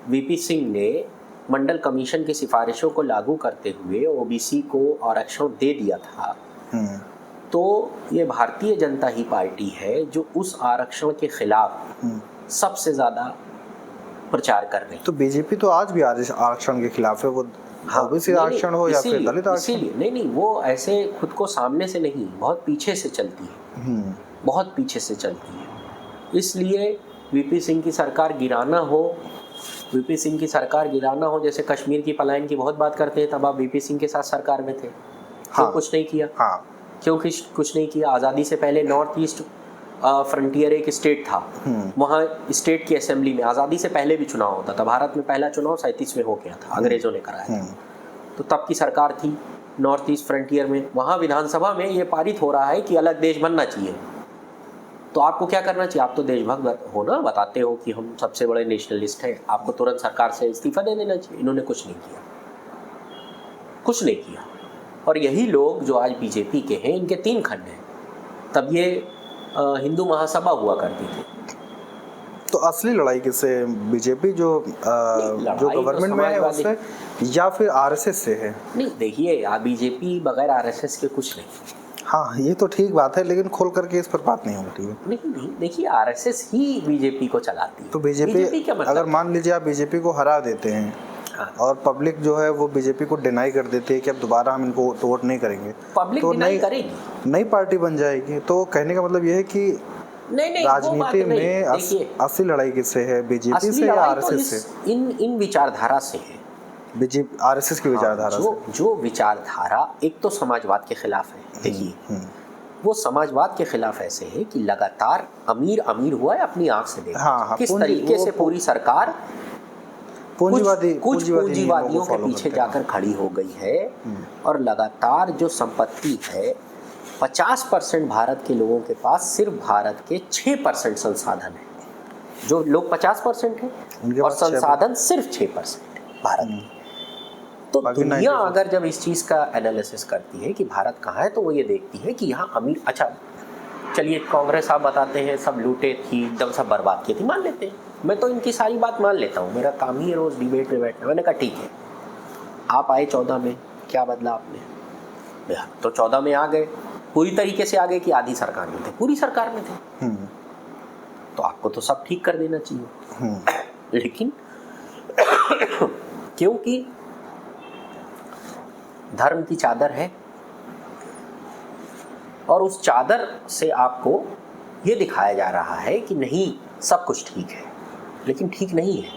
VP Singh ने मंडल commission की सिफारिशों को लागू करते हुए ओबीसी को आरक्षण दे दिया था, तो ये भारतीय जनता ही पार्टी है जो उस आरक्षण के खिलाफ सबसे ज्यादा प्रचार कर रही है। तो बीजेपी तो आज भी आरक्षण के खिलाफ है, वो ओबीसी आरक्षण हो या फिर दलित आरक्षण। इसीलिए नहीं, वो ऐसे खुद को सामने से नहीं, बहुत पीछे से चलती है, बहुत पीछे से चलती है। इसलिए वीपी सिंह की सरकार गिराना हो, वीपी सिंह की सरकार गिराना हो, जैसे कश्मीर की पलायन की बहुत बात करते हैं, तब आप वीपी सिंह के साथ सरकार में थे, क्यों कुछ नहीं किया? क्यों कुछ नहीं किया? आज़ादी से पहले नॉर्थ ईस्ट फ्रंटियर एक स्टेट था, वहाँ स्टेट की असेंबली में आज़ादी से पहले भी चुनाव होता था। भारत में पहला चुनाव 37 में हो गया था, अंग्रेजों ने कराया था, तो तब की सरकार थी नॉर्थ ईस्ट फ्रंटियर में। वहाँ विधानसभा में ये पारित हो रहा है कि अलग देश बनना चाहिए। तो आपको क्या करना चाहिए? आप तो देशभक्त हो ना, बताते हो कि हम सबसे बड़े नेशनलिस्ट हैं, आपको तुरंत सरकार से इस्तीफा दे देना चाहिए। इन्होंने कुछ नहीं किया, कुछ नहीं किया। और यही लोग जो आज बीजेपी के हैं, इनके 3 खंड हैं। तब ये हिंदू महासभा हुआ करती थी। तो असली लड़ाई किससे? बीजेपी जो गवर्नमेंट में है उससे, या फिर आरएसएस से है? नहीं, देखिए, बीजेपी बगैर आरएसएस के कुछ नहीं। हाँ, ये तो ठीक बात है, लेकिन खोल करके इस पर बात नहीं होती है। नहीं, देखिए, आरएसएस ही बीजेपी को चलाती है। तो बीजेपी क्या मतलब? अगर मान लीजिए आप बीजेपी को हरा देते हैं, हाँ, और पब्लिक जो है वो बीजेपी को डिनाई कर देती है कि अब दोबारा हम इनको वोट नहीं करेंगे, पब्लिक तो डिनाई करेगी, नई पार्टी बन जाएगी। तो कहने का मतलब यह है कि नहीं, राजनीति में असली लड़ाई किससे है? बीजेपी से या आरएसएस से? इन विचारधारा से है। बीजेपी आरएसएस की विचारधारा से। जो विचारधारा एक तो समाजवाद के खिलाफ है। देखिए, वो समाजवाद के खिलाफ ऐसे है कि लगातार अमीर हुआ है, अपनी आंख से देखा किस तरीके से पूरी सरकार कुछ पूंजीवादियों के पीछे जाकर खड़ी हो गई है। और लगातार जो संपत्ति है, 50% भारत के लोगों के पास सिर्फ भारत के 6% संसाधन है। जो लोग 50% हैं और संसाधन सिर्फ 6% भारत के। तो दुनिया अगर जब इस चीज़ का एनालिसिस करती है कि भारत कहाँ है, तो वो ये देखती है कि यहाँ अमीर, अच्छा चलिए कांग्रेस आप बताते हैं सब लूटे थी, एकदम सब बर्बाद की थी, मान लेते हैं, मैं तो इनकी सारी बात मान लेता हूँ, मेरा काम ही है रोज़ डिबेट में बैठना। मैंने कहा ठीक है, आप आए 14 में, क्या बदला आपने? तो 14 में आ गए, पूरी तरीके से आ गए कि आधी सरकार में थे? पूरी सरकार में थे, तो आपको तो सब ठीक कर देना चाहिए। लेकिन क्योंकि धर्म की चादर है, और उस चादर से आपको ये दिखाया जा रहा है कि नहीं सब कुछ ठीक है, लेकिन ठीक नहीं है।